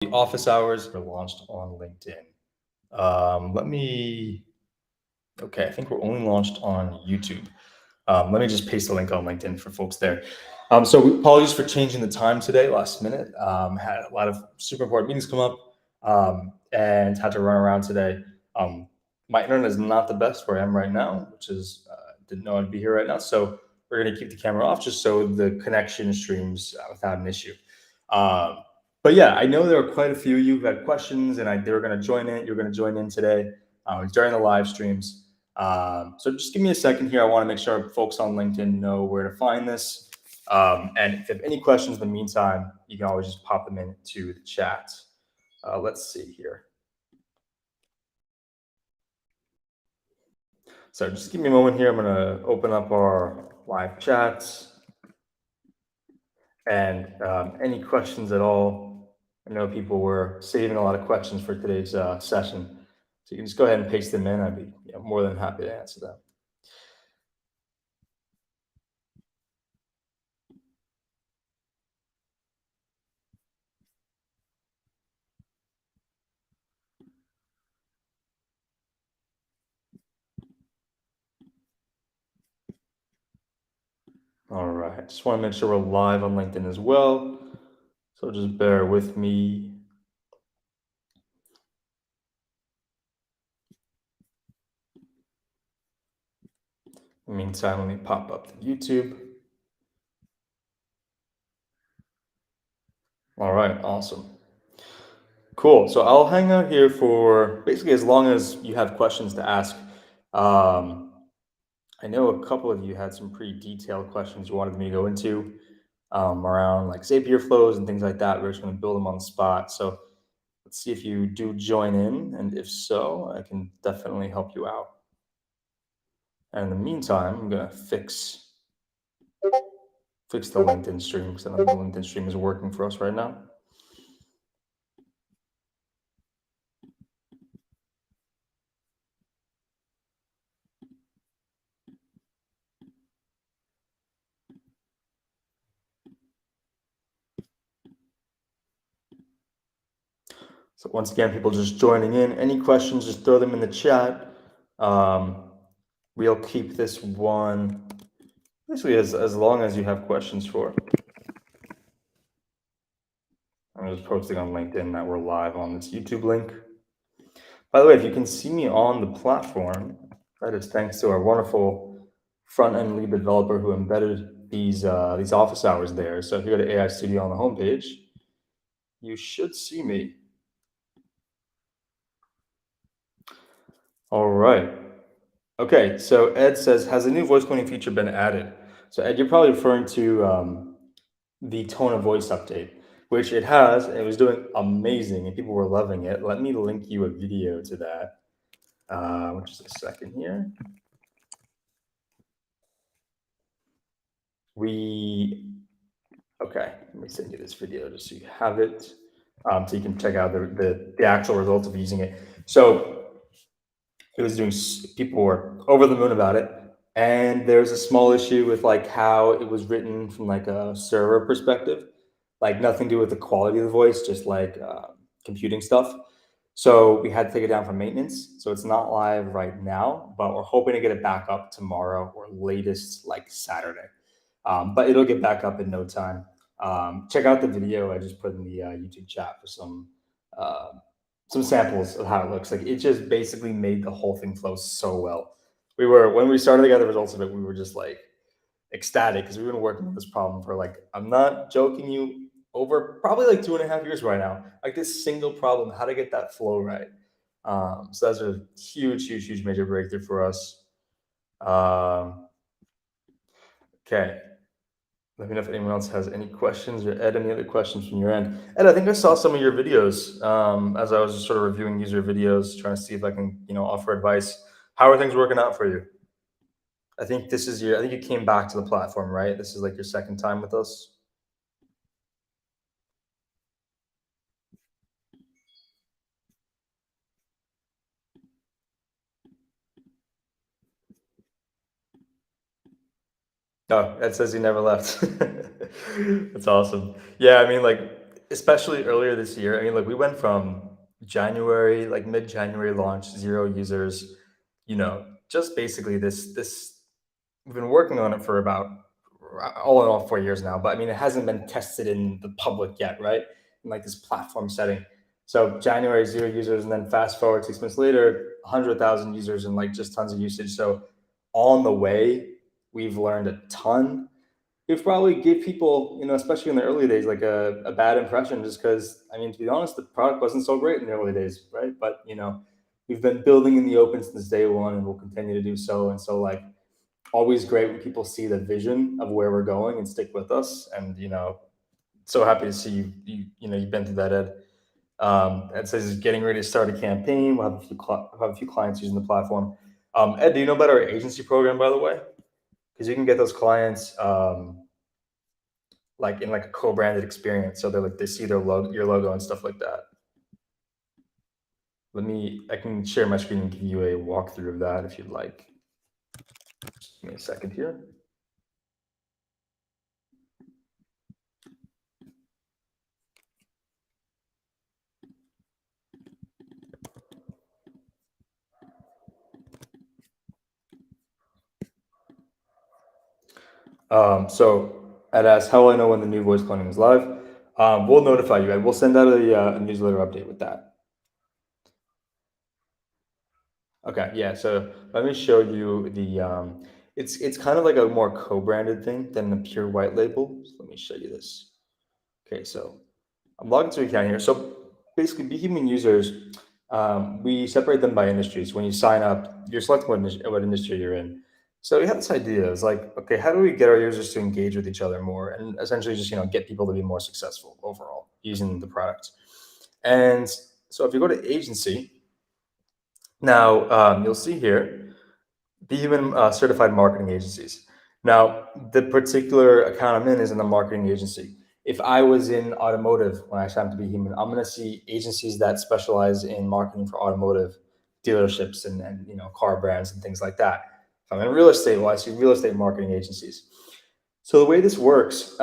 The office hours were launched on LinkedIn. Let me. Okay, I think we're only launched on YouTube. Let me just paste the link on LinkedIn for folks there. So apologies for changing the time today, last minute. Had a lot of super important meetings come up, and had to run around today. Um, my internet is not the best where I am right now, which is didn't know I'd be here right now. So we're going to keep the camera off just so the connection streams without an issue. Um, but yeah, I know there are quite a few of you who had questions, and they were going to join in. You're going to join in today during the live streams. So just give me a second here. I want to make sure folks on LinkedIn know where to find this. And if you have any questions in the meantime, you can always just pop them into the chat. Let's see here. So just give me a moment here. I'm going to open up our live chats, and any questions at all. I know people were saving a lot of questions for today's session. So you can just go ahead and paste them in. I'd be more than happy to answer them. All right. Just want to make sure we're live on LinkedIn as well. So just bear with me. In the meantime, let me pop up to YouTube. All right, awesome. Cool. So I'll hang out here for basically as long as you have questions to ask. Um, I know a couple of you had some pretty detailed questions you wanted me to go into around like Zapier flows and things like that. We're just going to build them on the spot. So let's see if you do join in. And if so, I can definitely help you out. And in the meantime, I'm going to fix the LinkedIn stream because I know the LinkedIn stream is working for us right now. So once again, people just joining in. Any questions, just throw them in the chat. We'll keep this one basically as long as you have questions for. I'm just posting on LinkedIn that we're live on this YouTube link. By the way, if you can see me on the platform, that is thanks to our wonderful front-end lead developer who embedded these office hours there. So if you go to AI Studio on the homepage, you should see me. All right. Okay, so Ed says, has a new voice cloning feature been added? So Ed, you're probably referring to the tone of voice update, which it has. It was doing amazing, and people were loving it. Let me link you a video to that, just a second here. Okay, let me send you this video just so you have it, so you can check out the actual results of using it. So it was doing, people were over the moon about it. And there's a small issue with like how it was written from like a server perspective, like nothing to do with the quality of the voice, just like computing stuff. So we had to take it down for maintenance. So it's not live right now, but we're hoping to get it back up tomorrow or latest like Saturday. But it'll get back up in no time. Check out the video I just put in the YouTube chat for uh, some samples of how it looks. Like it just basically made the whole thing flow so well. When we started to get the results of it, we were just like ecstatic because we've been working on this problem for like, I'm not joking you, over probably like 2.5 years right now. Like this single problem, how to get that flow right. So that's a huge major breakthrough for us. Okay. Let me know if anyone else has any questions, or Ed, any other questions from your end. Ed, I think I saw some of your videos as I was just sort of reviewing user videos, trying to see if I can, offer advice. How are things working out for you? I think you came back to the platform, right? This is like your second time with us. Oh, Ed says he never left. That's awesome. Yeah, I mean, like especially earlier this year. I mean, like we went from January, like mid-January launch, 0 users, just basically this we've been working on it for about all in all 4 years now, but I mean, it hasn't been tested in the public yet, right? In like this platform setting. So January, 0 users, and then fast forward 6 months later, 100,000 users and like just tons of usage. So on the way, we've learned a ton. We've probably give people, especially in the early days, like a bad impression just because, I mean, to be honest, the product wasn't so great in the early days, right? But, we've been building in the open since day one and we'll continue to do so. And so, like, always great when people see the vision of where we're going and stick with us. And so happy to see you've been through that, Ed. Ed says he's getting ready to start a campaign. We'll have a few clients using the platform. Ed, do you know about our agency program, by the way? Because you can get those clients like in like a co-branded experience, so they see your logo and stuff like that. I can share my screen and give you a walkthrough of that if you'd like. Just give me a second here. So Ed asks, how will I know when the new voice cloning is live? We'll notify you, Ed. We'll send out a newsletter update with that. Okay, yeah. So let me show you it's kind of like a more co-branded thing than the pure white label. So let me show you this. Okay, so I'm logged into an account here. So basically, BHuman users, we separate them by industries. When you sign up, you're selecting what industry you're in. So we have this idea. It's like, okay, how do we get our users to engage with each other more, and essentially just get people to be more successful overall using the product. And so if you go to agency now, you'll see here be human certified marketing agencies. Now, the particular account I'm in is in the marketing agency. If I was in automotive when I signed up to be human, I'm going to see agencies that specialize in marketing for automotive dealerships and car brands and things like that. If I'm in real estate, well, I see real estate marketing agencies. So the way this works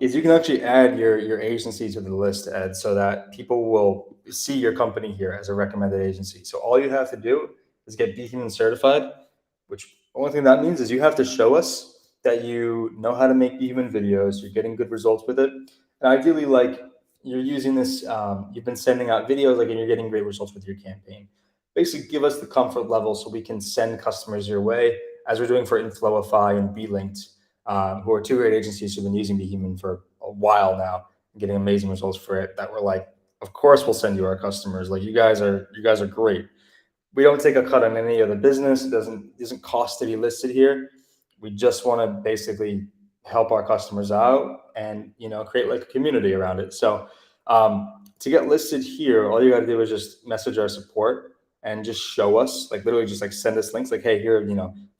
is you can actually add your agency to the list, Ed, so that people will see your company here as a recommended agency. So all you have to do is get BHuman certified, which only thing that means is you have to show us that you know how to make BHuman videos, you're getting good results with it, and ideally, like you're using this, you've been sending out videos, like, and you're getting great results with your campaign. Basically, give us the comfort level so we can send customers your way, as we're doing for Inflowify and BLinked, who are two great agencies who've been using BHuman for a while now and getting amazing results for it. That we're like, of course, we'll send you our customers. Like you guys are great. We don't take a cut on any of the business. It doesn't cost to be listed here. We just want to basically help our customers out and create like a community around it. So to get listed here, all you got to do is just message our support and just show us, like literally just like send us links like, hey, here,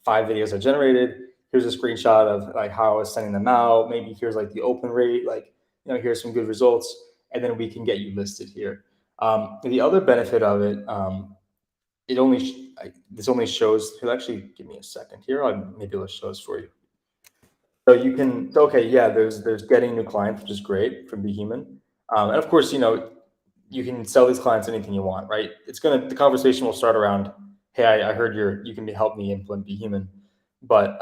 5 videos are generated. Here's a screenshot of like how I was sending them out. Maybe here's like the open rate, like, here's some good results. And then we can get you listed here. The other benefit of it, this only shows. Actually, give me a second here. Maybe let's show this for you. So you can. Okay, yeah. There's getting new clients, which is great from BHuman, and of course, you can sell these clients anything you want, right? The conversation will start around, hey, I heard you can help me implement BHuman, but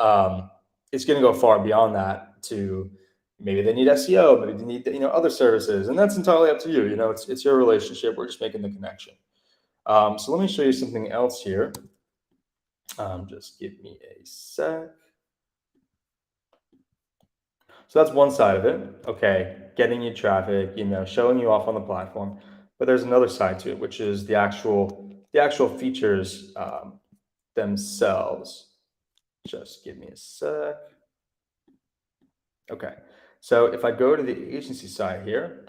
it's gonna go far beyond that to maybe they need SEO, maybe they need other services, and that's entirely up to you. It's your relationship. We're just making the connection. So let me show you something else here. Just give me a sec. So that's one side of it. Okay, getting you traffic, showing you off on the platform. But there's another side to it, which is the actual features themselves. Just give me a sec. Okay, so if I go to the agency side here,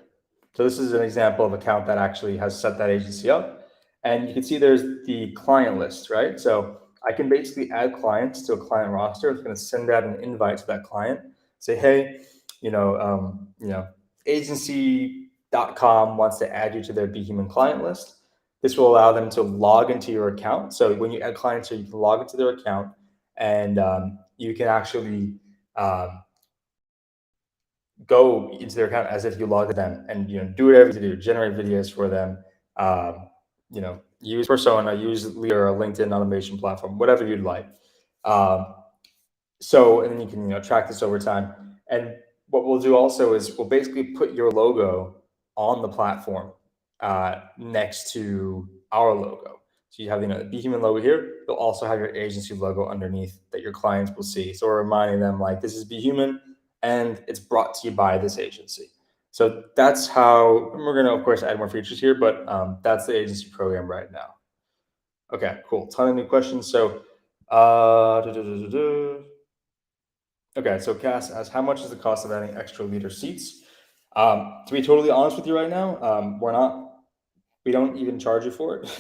so this is an example of account that actually has set that agency up. And you can see there's the client list, right? So I can basically add clients to a client roster. It's going to send out an invite to that client. Say, hey, agency.com wants to add you to their BHuman client list. This will allow them to log into your account. So when you add clients here, you can log into their account and you can actually go into their account as if you logged them and do whatever you do, generate videos for them, use persona, use leader or LinkedIn automation platform, whatever you'd like. um, so, and then you can, track this over time. And what we'll do also is we'll basically put your logo on the platform next to our logo. So you have, the BHuman logo here. You'll also have your agency logo underneath that your clients will see. So we're reminding them like this is BHuman and it's brought to you by this agency. So that's how, and we're going to, of course, add more features here, but that's the agency program right now. Okay, cool. Ton of new questions. So, duh, duh, duh, duh, duh. Okay, so Cass asks, how much is the cost of adding extra leader seats? To be totally honest with you right now, we don't even charge you for it.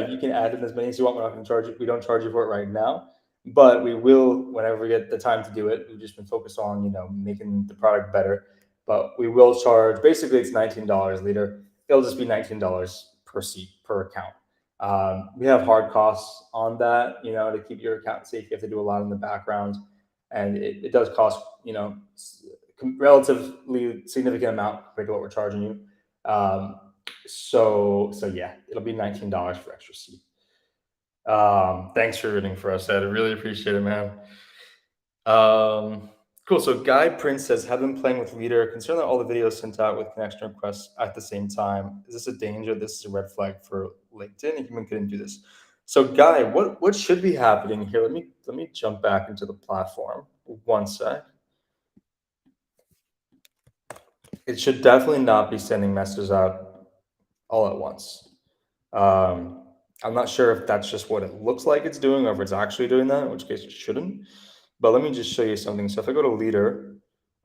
You can add in as many as you want. We're not going to charge you. We don't charge you for it right now, but we will whenever we get the time to do it. We've just been focused on, making the product better, but we will charge. Basically, it's $19 leader. It'll just be $19 per seat per account. We have hard costs on that, to keep your account safe. You have to do a lot in the background, and it does cost, relatively significant amount compared to what we're charging you. So yeah, it'll be $19 for extra seat. Thanks for rooting for us, Ed. I really appreciate it, man. Cool. So Guy Prince says, have been playing with Leader. Concerned that all the videos sent out with connection requests at the same time. Is this a danger? This is a red flag for LinkedIn. A human couldn't do this. So Guy, what should be happening here? Let me jump back into the platform. One sec. It should definitely not be sending messages out all at once. Um, I'm not sure if that's just what it looks like it's doing or if it's actually doing that, in which case it shouldn't. But let me just show you something. So if I go to leader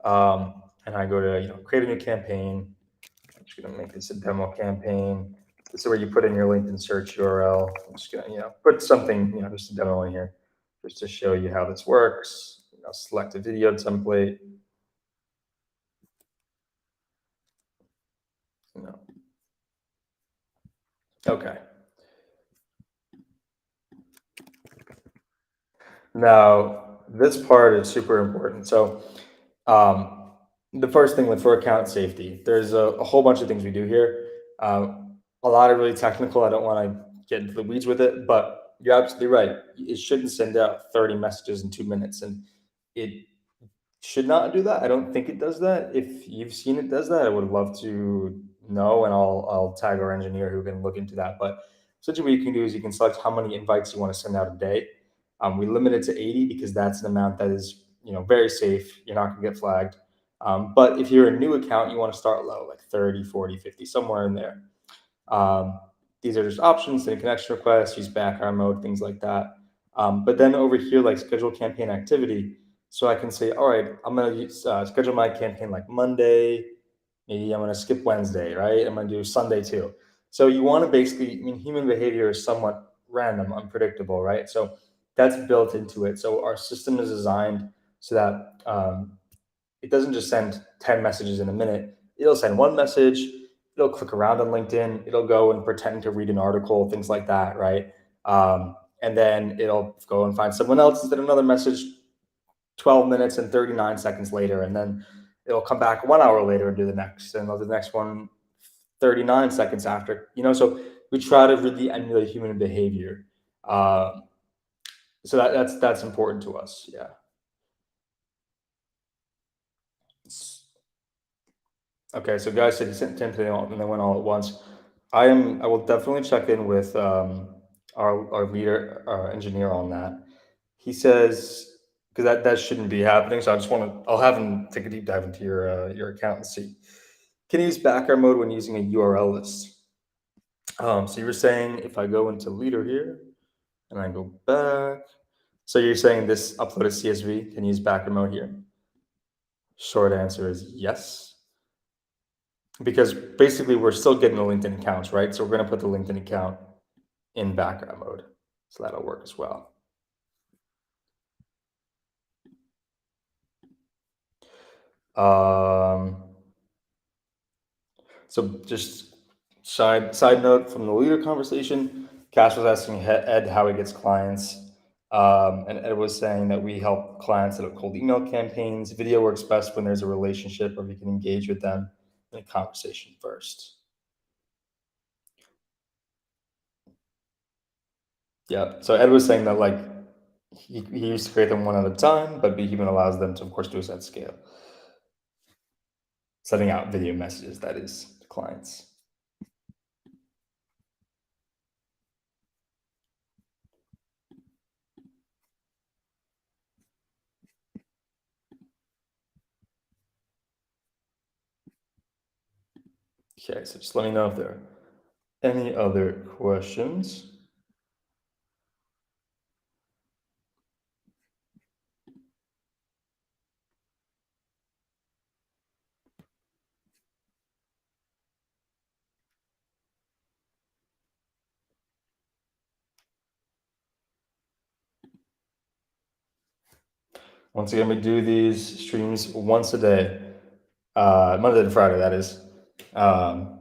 and I go to create a new campaign, I'm just gonna make this a demo campaign. This is where you put in your LinkedIn search URL. I'm just gonna put something just a demo in here just to show you how this works. Select a video template. You know. Okay. Now, this part is super important. So, um, the first thing with for account safety, there's a whole bunch of things we do here. A lot of really technical. I don't want to get into the weeds with it, but you're absolutely right. It shouldn't send out 30 messages in 2 minutes, and it should not do that. I don't think it does that. If you've seen it does that, I would love to know, and I'll tag our engineer who can look into that. But essentially, what you can do is you can select how many invites you want to send out a day. We limit it to 80 because that's an amount that is very safe. You're not going to get flagged. But if you're a new account, you want to start low, like 30, 40, 50, somewhere in there. Um, these are just options, send a connection request, use background mode, things like that. But then over here, like schedule campaign activity. So I can say, all right, I'm going to schedule my campaign like Monday. Maybe I'm going to skip Wednesday, right? I'm going to do Sunday too. So you want to basically, I mean, human behavior is somewhat random, unpredictable, right? So that's built into it. So our system is designed so that it doesn't just send 10 messages in a minute. It'll send one message, it'll click around on LinkedIn, it'll go and pretend to read an article, things like that, right? And then it'll go and find someone else and send another message 12 minutes and 39 seconds later. And then it'll come back 1 hour later and do the next, and the next one 39 seconds after, so we try to really emulate human behavior. Um, so that's important to us. Yeah. Okay, so guys said you sent 10 to them and they went all at once. I will definitely check in with our leader, our engineer on that. He says because that shouldn't be happening. So I just want to I'll have him take a deep dive into your account and see. Can you use background mode when using a URL list? So you were saying if I go into leader here and I go back, so you're saying this uploaded CSV can use background mode here? Short answer is yes. Because basically we're still getting the LinkedIn accounts, right? So we're going to put the LinkedIn account in background mode. So that'll work as well. So just side note from the leader conversation, Cash was asking Ed how he gets clients. And Ed was saying that we help clients set up cold email campaigns. Video works best when there's a relationship or we can engage with them in a conversation first. Yeah. So Ed was saying that like he used to create them one at a time, but BHuman allows them to, of course, do this at scale, sending out video messages, that is, to clients. Okay, so just let me know if there are any other questions. Once again, we do these streams once a day, Monday to Friday, that is. Um,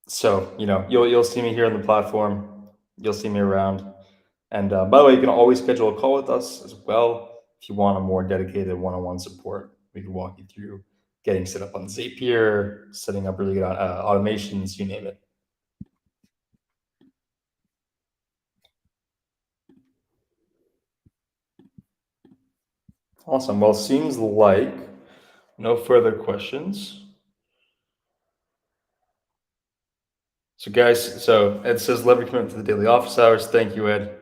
so you'll see me here on the platform. You'll see me around. And by the way, you can always schedule a call with us as well if you want a more dedicated one-on-one support. We can walk you through getting set up on Zapier, setting up really good automations, you name it. Awesome. Well, seems like no further questions. So, guys, so Ed says, love your commitment to the daily office hours. Thank you, Ed.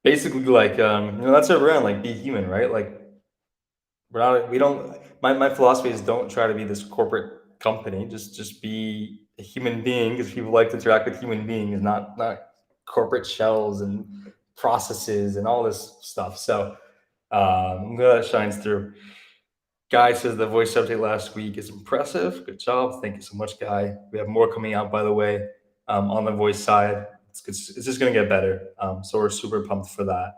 Basically, like, that's our brand, like, be human, right? Like, we don't, my philosophy is don't try to be this corporate company. Just be a human being because people like to interact with human beings, not corporate shells and processes and all this stuff. So, I'm glad that shines through. Guy says the voice update last week is impressive. Good job. Thank you so much, Guy. We have more coming out, by the way, on the voice side. It's just going to get better. So we're super pumped for that.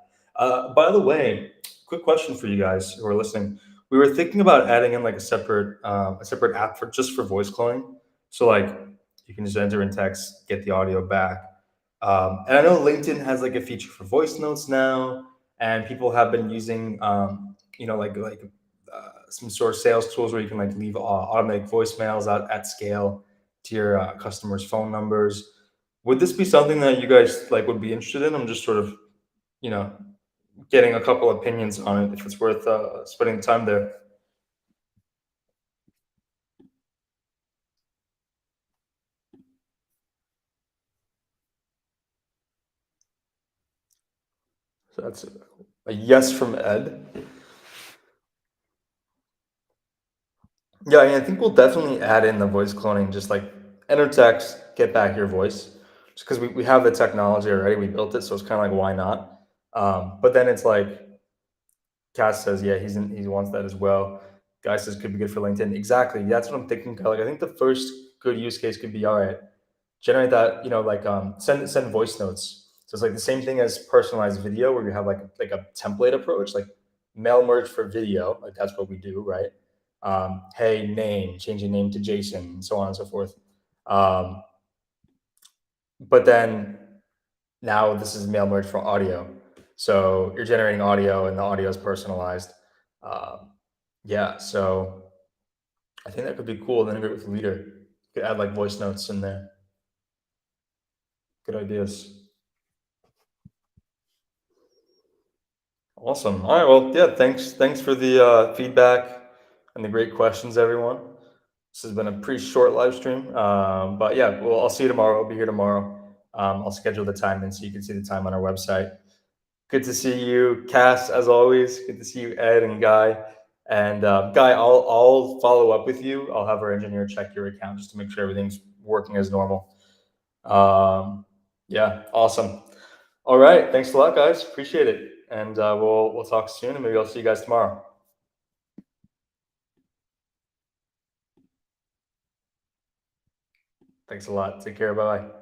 By the way, quick question for you guys who are listening. We were thinking about adding in like a separate app for just for voice cloning. So like you can just enter in text, get the audio back. And I know LinkedIn has like a feature for voice notes now, and people have been using some sort of sales tools where you can like leave automatic voicemails out at scale to your customers' phone numbers. Would this be something that you guys like would be interested in? I'm just sort of you know getting a couple opinions on it if it's worth spending time there. So that's a yes from Ed. Yeah, I mean, I think we'll definitely add in the voice cloning, just like enter text, get back your voice, just because we have the technology already, we built it, so it's kind of like why not? But then it's like Cass says, yeah, he wants that as well. Guy says could be good for LinkedIn. Exactly. That's what I'm thinking. Like I think the first good use case could be all right. Generate that, like send voice notes. So it's like the same thing as personalized video where you have like a template approach, like mail merge for video. Like that's what we do, right? Hey, name, change your name to Jason, and so on and so forth. Um, but then now this is mail merge for audio. So you're generating audio and the audio is personalized. Um, yeah, so I think that could be cool. Then integrate with the leader. You could add like voice notes in there. Good ideas. Awesome. All right. Well, yeah. Thanks for the feedback and the great questions, everyone. This has been a pretty short live stream, but yeah. Well, I'll see you tomorrow. I'll be here tomorrow. I'll schedule the time in so you can see the time on our website. Good to see you, Cass, as always. Good to see you, Ed and Guy. And Guy, I'll follow up with you. I'll have our engineer check your account just to make sure everything's working as normal. Yeah, awesome. All right, thanks a lot, guys. Appreciate it, and we'll talk soon, and maybe I'll see you guys tomorrow. Thanks a lot. Take care. Bye bye.